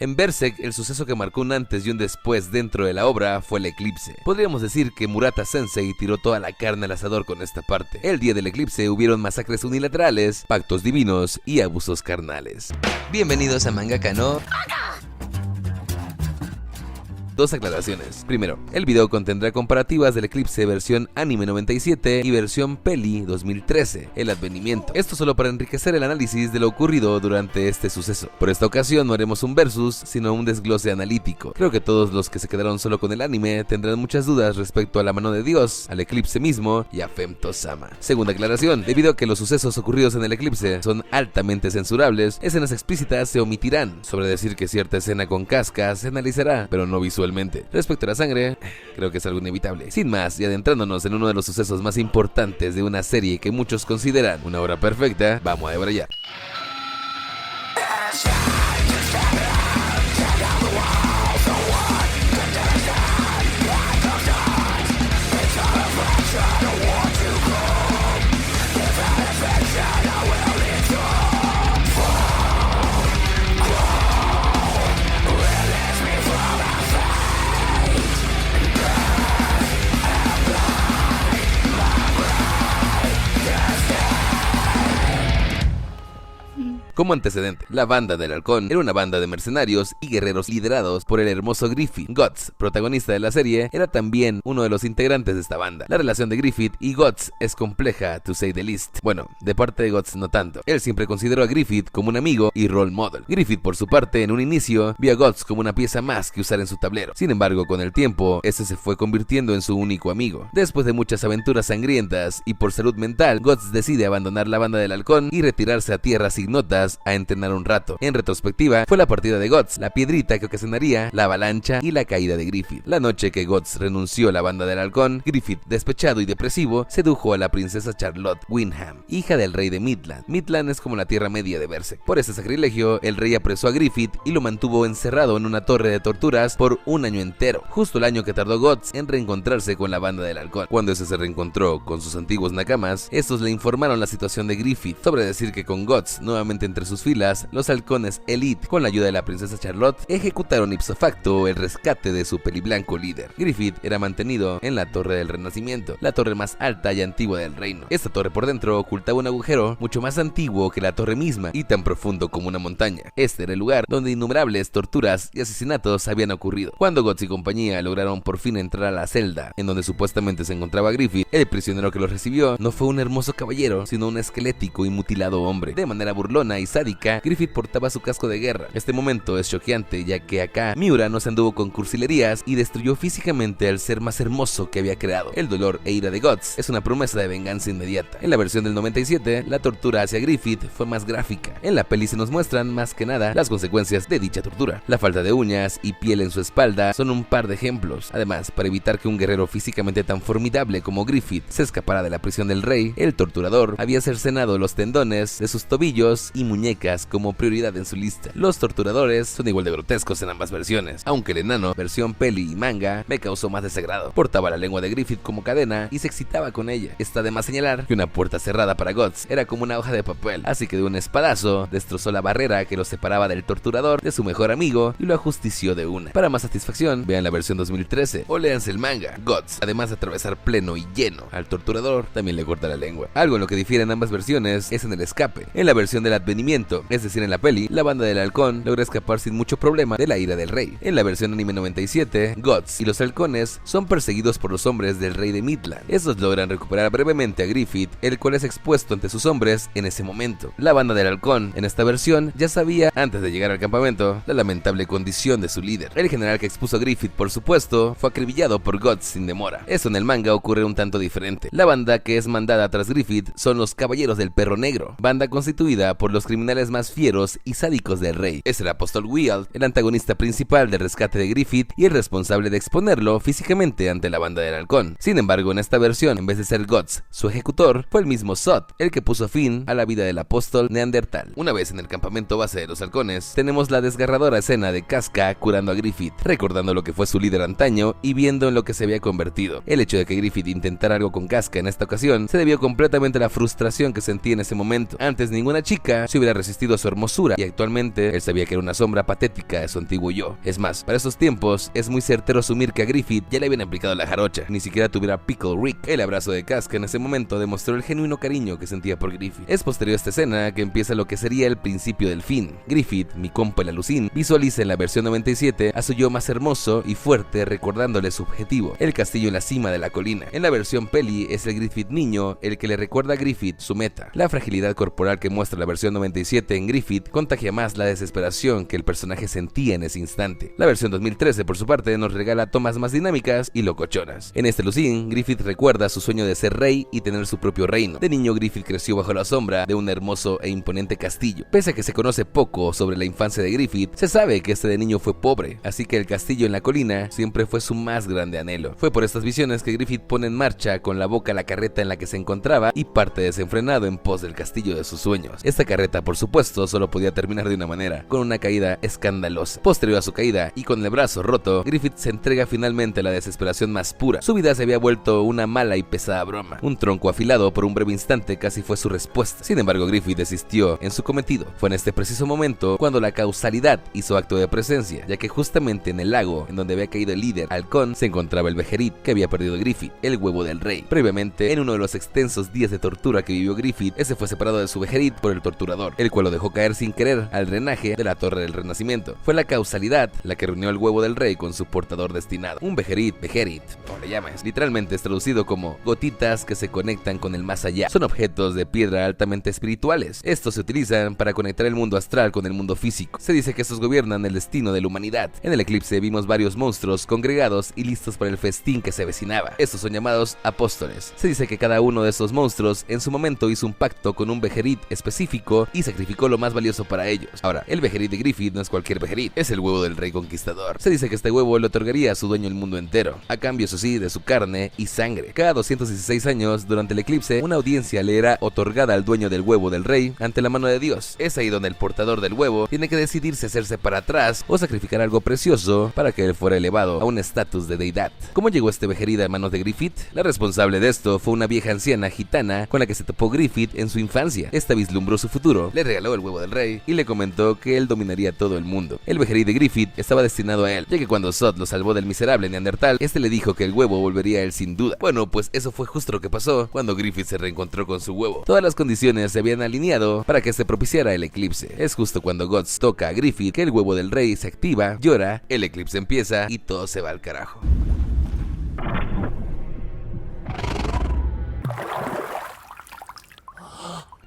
En Berserk, el suceso que marcó un antes y un después dentro de la obra fue el eclipse. Podríamos decir que Murata Sensei tiró toda la carne al asador con esta parte. El día del eclipse hubieron masacres unilaterales, pactos divinos y abusos carnales. Bienvenidos a Mangaka no... Dos aclaraciones. Primero, el video contendrá comparativas del eclipse versión anime 97 y versión peli 2013, el advenimiento. Esto solo para enriquecer el análisis de lo ocurrido durante este suceso. Por esta ocasión no haremos un versus, sino un desglose analítico. Creo que todos los que se quedaron solo con el anime tendrán muchas dudas respecto a la mano de Dios, al eclipse mismo y a Femto-sama. Segunda aclaración, debido a que los sucesos ocurridos en el eclipse son altamente censurables, escenas explícitas se omitirán. Sobre decir que cierta escena con Casca se analizará, pero no visualmente. Respecto a la sangre, creo que es algo inevitable. Sin más, y adentrándonos en uno de los sucesos más importantes de una serie que muchos consideran una obra perfecta, vamos a debrayar. Como antecedente, la banda del halcón era una banda de mercenarios y guerreros liderados por el hermoso Griffith. Guts, protagonista de la serie, era también uno de los integrantes de esta banda. La relación de Griffith y Guts es compleja, to say the least. Bueno, de parte de Guts no tanto. Él siempre consideró a Griffith como un amigo y role model. Griffith, por su parte, en un inicio, vio a Guts como una pieza más que usar en su tablero. Sin embargo, con el tiempo, este se fue convirtiendo en su único amigo. Después de muchas aventuras sangrientas y por salud mental, Guts decide abandonar la banda del halcón y retirarse a tierras ignotas a entrenar un rato. En retrospectiva, fue la partida de Guts, la piedrita que ocasionaría la avalancha y la caída de Griffith. La noche que Guts renunció a la banda del halcón, Griffith, despechado y depresivo, sedujo a la princesa Charlotte Wyndham, hija del rey de Midland. Midland es como la tierra media de Berserk. Por este sacrilegio, el rey apresó a Griffith y lo mantuvo encerrado en una torre de torturas por un año entero, justo el año que tardó Guts en reencontrarse con la banda del halcón. Cuando ese se reencontró con sus antiguos nakamas, estos le informaron la situación de Griffith, sobre decir que con Guts nuevamente entre sus filas, los halcones Elite, con la ayuda de la princesa Charlotte, ejecutaron ipso facto el rescate de su peliblanco líder. Griffith era mantenido en la Torre del Renacimiento, la torre más alta y antigua del reino. Esta torre por dentro ocultaba un agujero mucho más antiguo que la torre misma y tan profundo como una montaña. Este era el lugar donde innumerables torturas y asesinatos habían ocurrido. Cuando Guts y compañía lograron por fin entrar a la celda en donde supuestamente se encontraba Griffith, el prisionero que los recibió no fue un hermoso caballero, sino un esquelético y mutilado hombre. De manera burlona y sádica, Griffith portaba su casco de guerra. Este momento es choqueante, ya que acá Miura no se anduvo con cursilerías y destruyó físicamente al ser más hermoso que había creado. El dolor e ira de Guts es una promesa de venganza inmediata. En la versión del 97, la tortura hacia Griffith fue más gráfica. En la peli se nos muestran más que nada las consecuencias de dicha tortura. La falta de uñas y piel en su espalda son un par de ejemplos. Además, para evitar que un guerrero físicamente tan formidable como Griffith se escapara de la prisión del rey, el torturador había cercenado los tendones de sus tobillos y muñecas como prioridad en su lista. Los torturadores son igual de grotescos en ambas versiones, aunque el enano, versión peli y manga, me causó más desagrado. Portaba la lengua de Griffith como cadena y se excitaba con ella. Está de más señalar que una puerta cerrada para Guts era como una hoja de papel, así que de un espadazo destrozó la barrera que lo separaba del torturador de su mejor amigo y lo ajustició de una. Para más satisfacción, vean la versión 2013 o léanse el manga. Guts, además de atravesar pleno y lleno al torturador, también le corta la lengua. Algo en lo que difieren ambas versiones es en el escape. En la versión del advenimiento, es decir, en la peli, la banda del halcón logra escapar sin mucho problema de la ira del rey. En la versión anime 97, Guts y los halcones son perseguidos por los hombres del rey de Midland. Estos logran recuperar brevemente a Griffith, el cual es expuesto ante sus hombres en ese momento. La banda del halcón, en esta versión, ya sabía, antes de llegar al campamento, la lamentable condición de su líder. El general que expuso a Griffith, por supuesto, fue acribillado por Guts sin demora. Eso en el manga ocurre un tanto diferente. La banda que es mandada tras Griffith son los Caballeros del Perro Negro, banda constituida por los criminales más fieros y sádicos del rey. Es el apóstol Wiald, el antagonista principal del rescate de Griffith y el responsable de exponerlo físicamente ante la banda del halcón. Sin embargo, en esta versión, en vez de ser Guts, su ejecutor, fue el mismo Zod, el que puso fin a la vida del apóstol Neandertal. Una vez en el campamento base de los halcones, tenemos la desgarradora escena de Casca curando a Griffith, recordando lo que fue su líder antaño y viendo en lo que se había convertido. El hecho de que Griffith intentara algo con Casca en esta ocasión se debió completamente a la frustración que sentía en ese momento. Antes ninguna chica se hubiera resistido a su hermosura y actualmente él sabía que era una sombra patética de su antiguo yo. Es más, para esos tiempos es muy certero asumir que a Griffith ya le habían aplicado la jarocha, ni siquiera tuviera Pickle Rick. El abrazo de Casca en ese momento demostró el genuino cariño que sentía por Griffith. Es posterior a esta escena que empieza lo que sería el principio del fin. Griffith, mi compa el alucín, visualiza en la versión 97 a su yo más hermoso y fuerte, recordándole su objetivo, el castillo en la cima de la colina. En la versión peli es el Griffith niño el que le recuerda a Griffith su meta. La fragilidad corporal que muestra la versión 97 en Griffith contagia más la desesperación que el personaje sentía en ese instante. La versión 2013 por su parte nos regala tomas más dinámicas y locochonas. En este lucín, Griffith recuerda su sueño de ser rey y tener su propio reino. De niño, Griffith creció bajo la sombra de un hermoso e imponente castillo. Pese a que se conoce poco sobre la infancia de Griffith, se sabe que este de niño fue pobre, así que el castillo en la colina siempre fue su más grande anhelo. Fue por estas visiones que Griffith pone en marcha con la boca la carreta en la que se encontraba y parte desenfrenado en pos del castillo de sus sueños. Esta carreta, por supuesto, solo podía terminar de una manera, con una caída escandalosa. Posterior a su caída y con el brazo roto, Griffith se entrega finalmente a la desesperación más pura. Su vida se había vuelto una mala y pesada broma. Un tronco afilado por un breve instante casi fue su respuesta. Sin embargo, Griffith desistió en su cometido. Fue en este preciso momento cuando la causalidad hizo acto de presencia, ya que justamente en el lago en donde había caído el líder halcón se encontraba el Bejerit que había perdido Griffith, el huevo del rey. Previamente, en uno de los extensos días de tortura que vivió Griffith, ese fue separado de su Bejerit por el torturador, el cual lo dejó caer sin querer al drenaje de la Torre del Renacimiento. Fue la causalidad la que reunió el huevo del rey con su portador destinado. Un Bejerit, como le llamas, literalmente es traducido como gotitas que se conectan con el más allá. Son objetos de piedra altamente espirituales. Estos se utilizan para conectar el mundo astral con el mundo físico. Se dice que estos gobiernan el destino de la humanidad. En el eclipse vimos varios monstruos congregados y listos para el festín que se avecinaba. Estos son llamados apóstoles. Se dice que cada uno de estos monstruos en su momento hizo un pacto con un Bejerit específico y sacrificó lo más valioso para ellos. Ahora, el Bejerit de Griffith no es cualquier Bejerit, es el huevo del rey conquistador. Se dice que este huevo le otorgaría a su dueño el mundo entero, a cambio, eso sí, de su carne y sangre. Cada 216 años, durante el eclipse, una audiencia le era otorgada al dueño del huevo del rey ante la mano de Dios. Es ahí donde el portador del huevo tiene que decidir si hacerse para atrás o sacrificar algo precioso para que él fuera elevado a un estatus de deidad. ¿Cómo llegó este Bejerit a manos de Griffith? La responsable de esto fue una vieja anciana gitana con la que se topó Griffith en su infancia. Esta vislumbró su futuro, le regaló el huevo del rey y le comentó que él dominaría todo el mundo. El Bejerit de Griffith estaba destinado a él, ya que cuando Zod lo salvó del miserable Neandertal, este le dijo que el huevo volvería a él sin duda. Bueno, pues eso fue justo lo que pasó cuando Griffith se reencontró con su huevo. Todas las condiciones se habían alineado para que se propiciara el eclipse. Es justo cuando Guts toca a Griffith que el huevo del rey se activa, llora, el eclipse empieza y todo se va al carajo.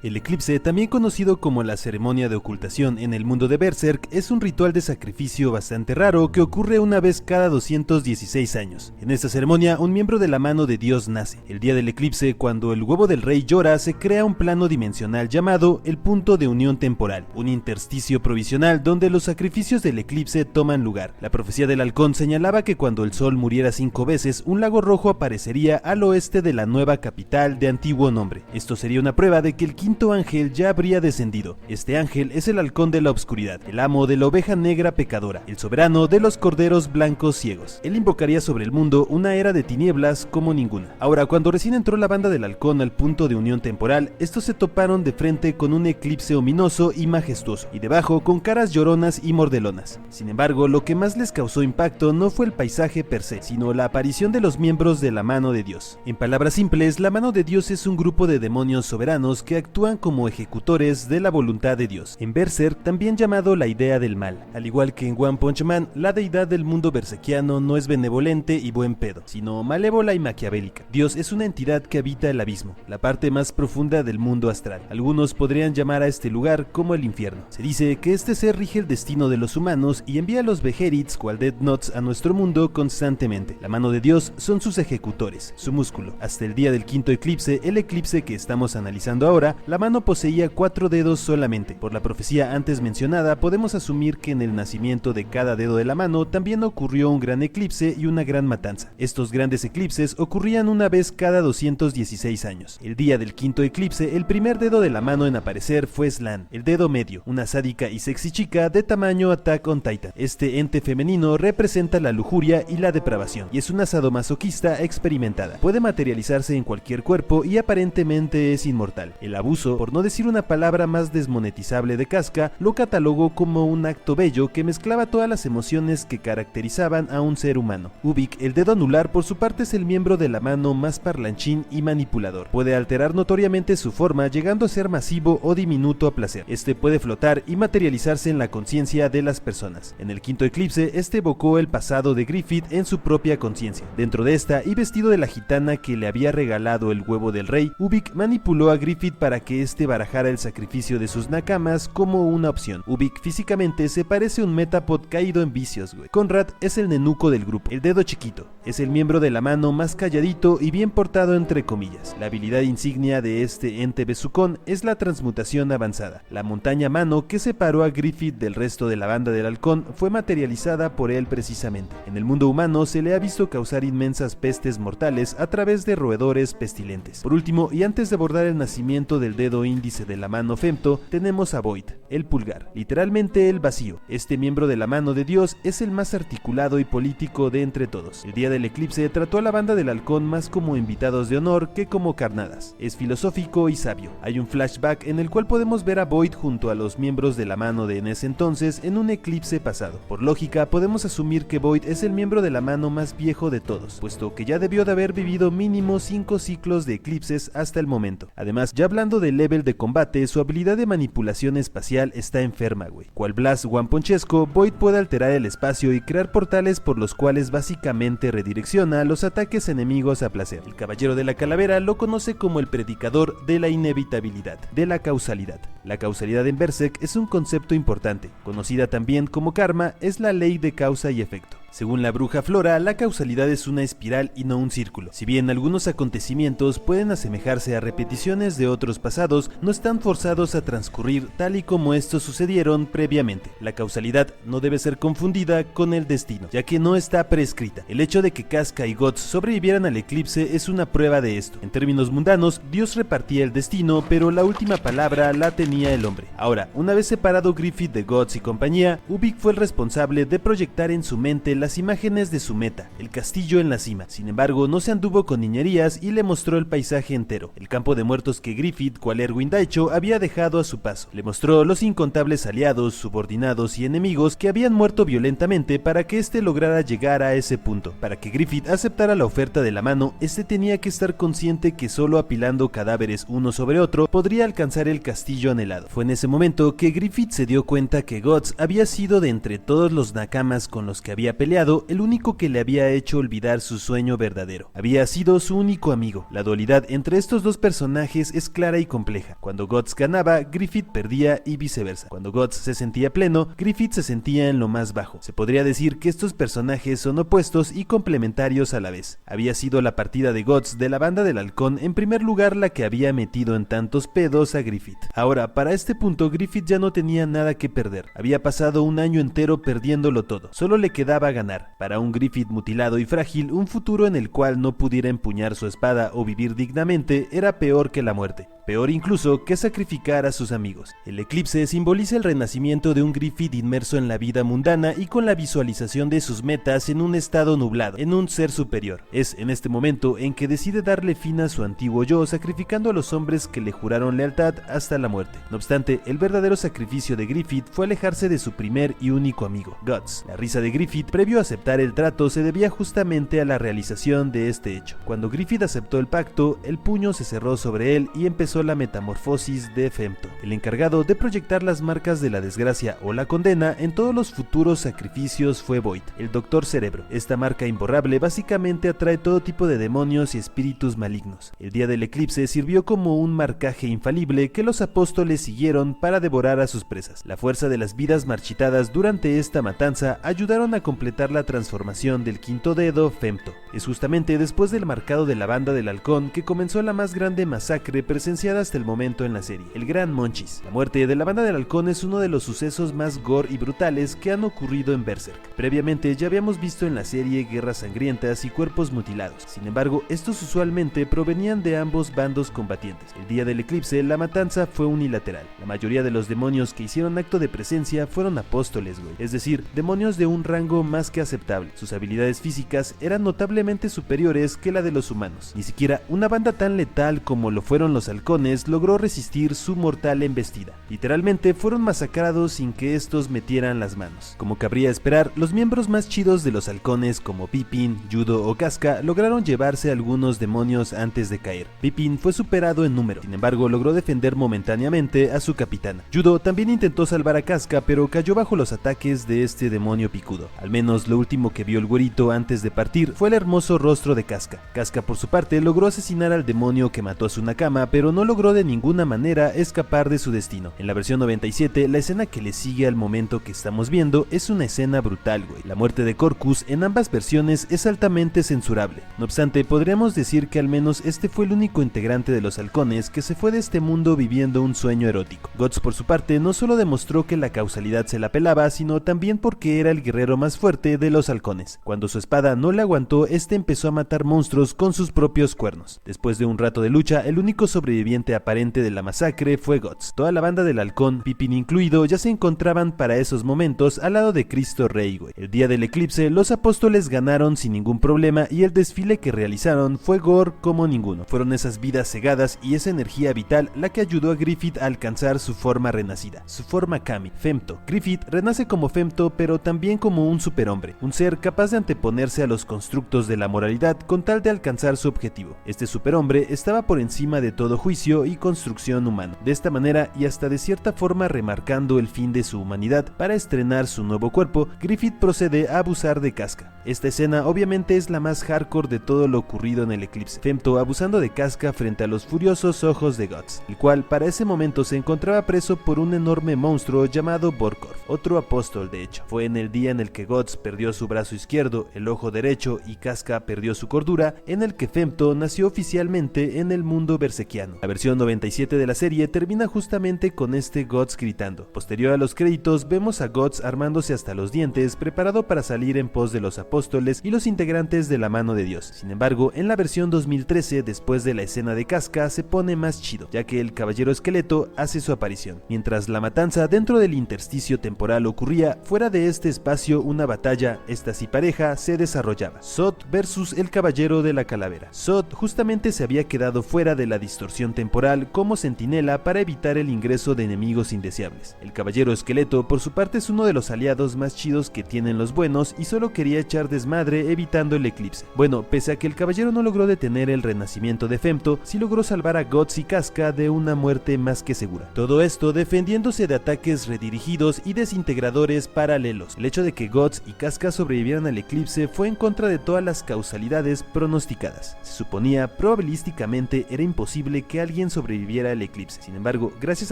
El eclipse, también conocido como la ceremonia de ocultación en el mundo de Berserk, es un ritual de sacrificio bastante raro que ocurre una vez cada 216 años. En esta ceremonia, un miembro de la mano de Dios nace. El día del eclipse, cuando el huevo del rey llora, se crea un plano dimensional llamado el punto de unión temporal, un intersticio provisional donde los sacrificios del eclipse toman lugar. La profecía del halcón señalaba que cuando el sol muriera 5 veces, un lago rojo aparecería al oeste de la nueva capital de antiguo nombre. Esto sería una prueba de que el quinto ángel ya habría descendido. Este ángel es el halcón de la oscuridad, el amo de la oveja negra pecadora, el soberano de los corderos blancos ciegos. Él invocaría sobre el mundo una era de tinieblas como ninguna. Ahora, cuando recién entró la banda del halcón al punto de unión temporal, estos se toparon de frente con un eclipse ominoso y majestuoso, y debajo con caras lloronas y mordelonas. Sin embargo, lo que más les causó impacto no fue el paisaje per se, sino la aparición de los miembros de la mano de Dios. En palabras simples, la mano de Dios es un grupo de demonios soberanos que actúan como ejecutores de la voluntad de Dios. En Berserk, también llamado la idea del mal. Al igual que en One Punch Man, la deidad del mundo berserkiano no es benevolente y buen pedo, sino malévola y maquiavélica. Dios es una entidad que habita el abismo, la parte más profunda del mundo astral. Algunos podrían llamar a este lugar como el infierno. Se dice que este ser rige el destino de los humanos y envía a los Bejerits cual Death Notes a nuestro mundo constantemente. La mano de Dios son sus ejecutores, su músculo. Hasta el día del quinto eclipse, el eclipse que estamos analizando ahora, la mano poseía 4 dedos solamente. Por la profecía antes mencionada, podemos asumir que en el nacimiento de cada dedo de la mano también ocurrió un gran eclipse y una gran matanza. Estos grandes eclipses ocurrían una vez cada 216 años. El día del quinto eclipse, el primer dedo de la mano en aparecer fue Slan, el dedo medio, una sádica y sexy chica de tamaño Attack on Titan. Este ente femenino representa la lujuria y la depravación, y es una sadomasoquista experimentada. Puede materializarse en cualquier cuerpo y aparentemente es inmortal. El abuso uso, por no decir una palabra más desmonetizable de Casca, lo catalogó como un acto bello que mezclaba todas las emociones que caracterizaban a un ser humano. Ubik, el dedo anular, por su parte, es el miembro de la mano más parlanchín y manipulador. Puede alterar notoriamente su forma, llegando a ser masivo o diminuto a placer. Este puede flotar y materializarse en la conciencia de las personas. En el quinto eclipse, este evocó el pasado de Griffith en su propia conciencia. Dentro de esta, y vestido de la gitana que le había regalado el huevo del rey, Ubik manipuló a Griffith para que este barajara el sacrificio de sus nakamas como una opción. Ubik físicamente se parece a un Metapod caído en vicios, güey. Conrad es el nenuco del grupo, el dedo chiquito. Es el miembro de la mano más calladito y bien portado entre comillas. La habilidad insignia de este ente besucón es la transmutación avanzada. La montaña mano que separó a Griffith del resto de la banda del halcón fue materializada por él precisamente. En el mundo humano se le ha visto causar inmensas pestes mortales a través de roedores pestilentes. Por último, y antes de abordar el nacimiento del dedo índice de la mano femto, tenemos a Void, el pulgar, literalmente el vacío. Este miembro de la mano de Dios es el más articulado y político de entre todos. El día del eclipse trató a la banda del halcón más como invitados de honor que como carnadas. Es filosófico y sabio. Hay un flashback en el cual podemos ver a Void junto a los miembros de la mano de en ese entonces en un eclipse pasado. Por lógica, podemos asumir que Void es el miembro de la mano más viejo de todos, puesto que ya debió de haber vivido mínimo 5 ciclos de eclipses hasta el momento. Además, ya hablando del level de combate, su habilidad de manipulación espacial está enferma, güey. Cual Blas Wamponchesco, Void puede alterar el espacio y crear portales por los cuales básicamente redirecciona los ataques enemigos a placer. El Caballero de la Calavera lo conoce como el predicador de la inevitabilidad, de la causalidad. La causalidad en Berserk es un concepto importante, conocida también como karma, es la ley de causa y efecto. Según la bruja Flora, la causalidad es una espiral y no un círculo. Si bien algunos acontecimientos pueden asemejarse a repeticiones de otros pasados, no están forzados a transcurrir tal y como estos sucedieron previamente. La causalidad no debe ser confundida con el destino, ya que no está prescrita. El hecho de que Casca y Guts sobrevivieran al eclipse es una prueba de esto. En términos mundanos, Dios repartía el destino, pero la última palabra la tenía el hombre. Ahora, una vez separado Griffith de Guts y compañía, Ubik fue el responsable de proyectar en su mente las imágenes de su meta, el castillo en la cima. Sin embargo, no se anduvo con niñerías y le mostró el paisaje entero, el campo de muertos que Griffith, cual Erwin Daicho, había dejado a su paso. Le mostró los incontables aliados, subordinados y enemigos que habían muerto violentamente para que éste lograra llegar a ese punto. Para que Griffith aceptara la oferta de la mano, este tenía que estar consciente que solo apilando cadáveres uno sobre otro podría alcanzar el castillo anhelado. Fue en ese momento que Griffith se dio cuenta que Guts había sido de entre todos los nakamas con los que había peleado, el único que le había hecho olvidar su sueño verdadero. Había sido su único amigo. La dualidad entre estos dos personajes es clara y compleja. Cuando Guts ganaba, Griffith perdía y viceversa. Cuando Guts se sentía pleno, Griffith se sentía en lo más bajo. Se podría decir que estos personajes son opuestos y complementarios a la vez. Había sido la partida de Guts de la banda del halcón en primer lugar la que había metido en tantos pedos a Griffith. Ahora, para este punto, Griffith ya no tenía nada que perder. Había pasado un año entero perdiéndolo todo. Solo le quedaba ganar. Para un Griffith mutilado y frágil, un futuro en el cual no pudiera empuñar su espada o vivir dignamente era peor que la muerte. Peor incluso que sacrificar a sus amigos. El eclipse simboliza el renacimiento de un Griffith inmerso en la vida mundana y con la visualización de sus metas en un estado nublado, en un ser superior. Es en este momento en que decide darle fin a su antiguo yo, sacrificando a los hombres que le juraron lealtad hasta la muerte. No obstante, el verdadero sacrificio de Griffith fue alejarse de su primer y único amigo, Guts. La risa de Griffith, previo a aceptar el trato, se debía justamente a la realización de este hecho. Cuando Griffith aceptó el pacto, el puño se cerró sobre él y empezó la metamorfosis de Femto, el encargado de proyectar las marcas de la desgracia o la condena en todos los futuros sacrificios fue Void, el Doctor Cerebro. Esta marca imborrable básicamente atrae todo tipo de demonios y espíritus malignos. El día del eclipse sirvió como un marcaje infalible que los apóstoles siguieron para devorar a sus presas. La fuerza de las vidas marchitadas durante esta matanza ayudaron a completar la transformación del quinto dedo Femto. Es justamente después del marcado de la banda del halcón que comenzó la más grande masacre presenciada hasta el momento en la serie, el Gran Monchis. La muerte de la banda del halcón es uno de los sucesos más gore y brutales que han ocurrido en Berserk. Previamente ya habíamos visto en la serie guerras sangrientas y cuerpos mutilados. Sin embargo, estos usualmente provenían de ambos bandos combatientes. El día del eclipse, la matanza fue unilateral. La mayoría de los demonios que hicieron acto de presencia fueron apóstoles, güey. Es decir, demonios de un rango más que aceptable. Sus habilidades físicas eran notablemente superiores que la de los humanos. Ni siquiera una banda tan letal como lo fueron los halcones halcones logró resistir su mortal embestida. Literalmente fueron masacrados sin que estos metieran las manos. Como cabría esperar, los miembros más chidos de los halcones como Pippin, Yudo o Casca lograron llevarse a algunos demonios antes de caer. Pippin fue superado en número, sin embargo logró defender momentáneamente a su capitana. Yudo también intentó salvar a Casca, pero cayó bajo los ataques de este demonio picudo. Al menos lo último que vio el güerito antes de partir fue el hermoso rostro de Casca. Casca por su parte logró asesinar al demonio que mató a su Nakama, pero no logró de ninguna manera escapar de su destino. En la versión 97, la escena que le sigue al momento que estamos viendo es una escena brutal, güey. La muerte de Corcus en ambas versiones es altamente censurable. No obstante, podríamos decir que al menos este fue el único integrante de los halcones que se fue de este mundo viviendo un sueño erótico. Guts por su parte no solo demostró que la causalidad se la pelaba, sino también porque era el guerrero más fuerte de los halcones. Cuando su espada no le aguantó, este empezó a matar monstruos con sus propios cuernos. Después de un rato de lucha, el único sobreviviente aparente de la masacre fue Guts. Toda la banda del halcón, Pippin incluido, ya se encontraban para esos momentos al lado de Cristo Rey, güey. El día del eclipse, los apóstoles ganaron sin ningún problema y el desfile que realizaron fue gore como ninguno. Fueron esas vidas cegadas y esa energía vital la que ayudó a Griffith a alcanzar su forma renacida, su forma Kami, Femto. Griffith renace como Femto, pero también como un superhombre, un ser capaz de anteponerse a los constructos de la moralidad con tal de alcanzar su objetivo. Este superhombre estaba por encima de todo juicio y construcción humana. De esta manera, y hasta de cierta forma remarcando el fin de su humanidad para estrenar su nuevo cuerpo, Griffith procede a abusar de Casca. Esta escena obviamente es la más hardcore de todo lo ocurrido en el eclipse. Femto abusando de Casca frente a los furiosos ojos de Guts, el cual para ese momento se encontraba preso por un enorme monstruo llamado Borkorf, otro apóstol de hecho. Fue en el día en el que Guts perdió su brazo izquierdo, el ojo derecho y Casca perdió su cordura, en el que Femto nació oficialmente en el mundo bersequiano. La versión 97 de la serie termina justamente con este Guts gritando. Posterior a los créditos vemos a Guts armándose hasta los dientes, preparado para salir en pos de los apóstoles y los integrantes de la mano de Dios. Sin embargo, en la versión 2013, después de la escena de Casca, se pone más chido, ya que el caballero esqueleto hace su aparición. Mientras la matanza dentro del intersticio temporal ocurría, fuera de este espacio una batalla, esta sí pareja, se desarrollaba. Zod versus el caballero de la calavera. Zod justamente se había quedado fuera de la distorsión temporal como centinela para evitar el ingreso de enemigos indeseables. El caballero esqueleto por su parte es uno de los aliados más chidos que tienen los buenos y solo quería echar desmadre evitando el eclipse. Bueno, pese a que el caballero no logró detener el renacimiento de Femto, sí logró salvar a Guts y Casca de una muerte más que segura. Todo esto defendiéndose de ataques redirigidos y desintegradores paralelos. El hecho de que Guts y Casca sobrevivieran al eclipse fue en contra de todas las causalidades pronosticadas. Se suponía probabilísticamente era imposible que alguien sobreviviera al eclipse. Sin embargo, gracias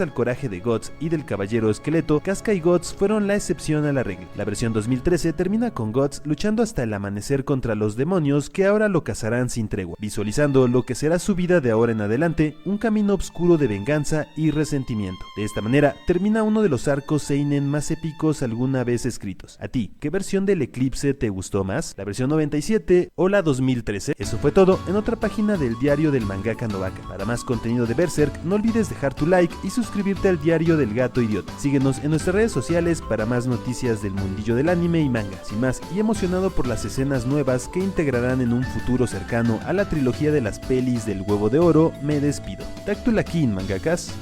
al coraje de Guts y del caballero esqueleto, Casca y Guts fueron la excepción a la regla. La versión 2013 termina con Guts luchando hasta el amanecer contra los demonios que ahora lo cazarán sin tregua, visualizando lo que será su vida de ahora en adelante, un camino oscuro de venganza y resentimiento. De esta manera termina uno de los arcos seinen más épicos alguna vez escritos. ¿A ti, qué versión del eclipse te gustó más? ¿La versión 97 o la 2013? Eso fue todo en otra página del diario del mangaka Novaka. Para más contenido de Berserk, no olvides dejar tu like y suscribirte al diario del gato idiota. Síguenos en nuestras redes sociales para más noticias del mundillo del anime y manga. Sin más, y emocionado por las escenas nuevas que integrarán en un futuro cercano a la trilogía de las pelis del huevo de oro, me despido. Tactulakin, mangakas.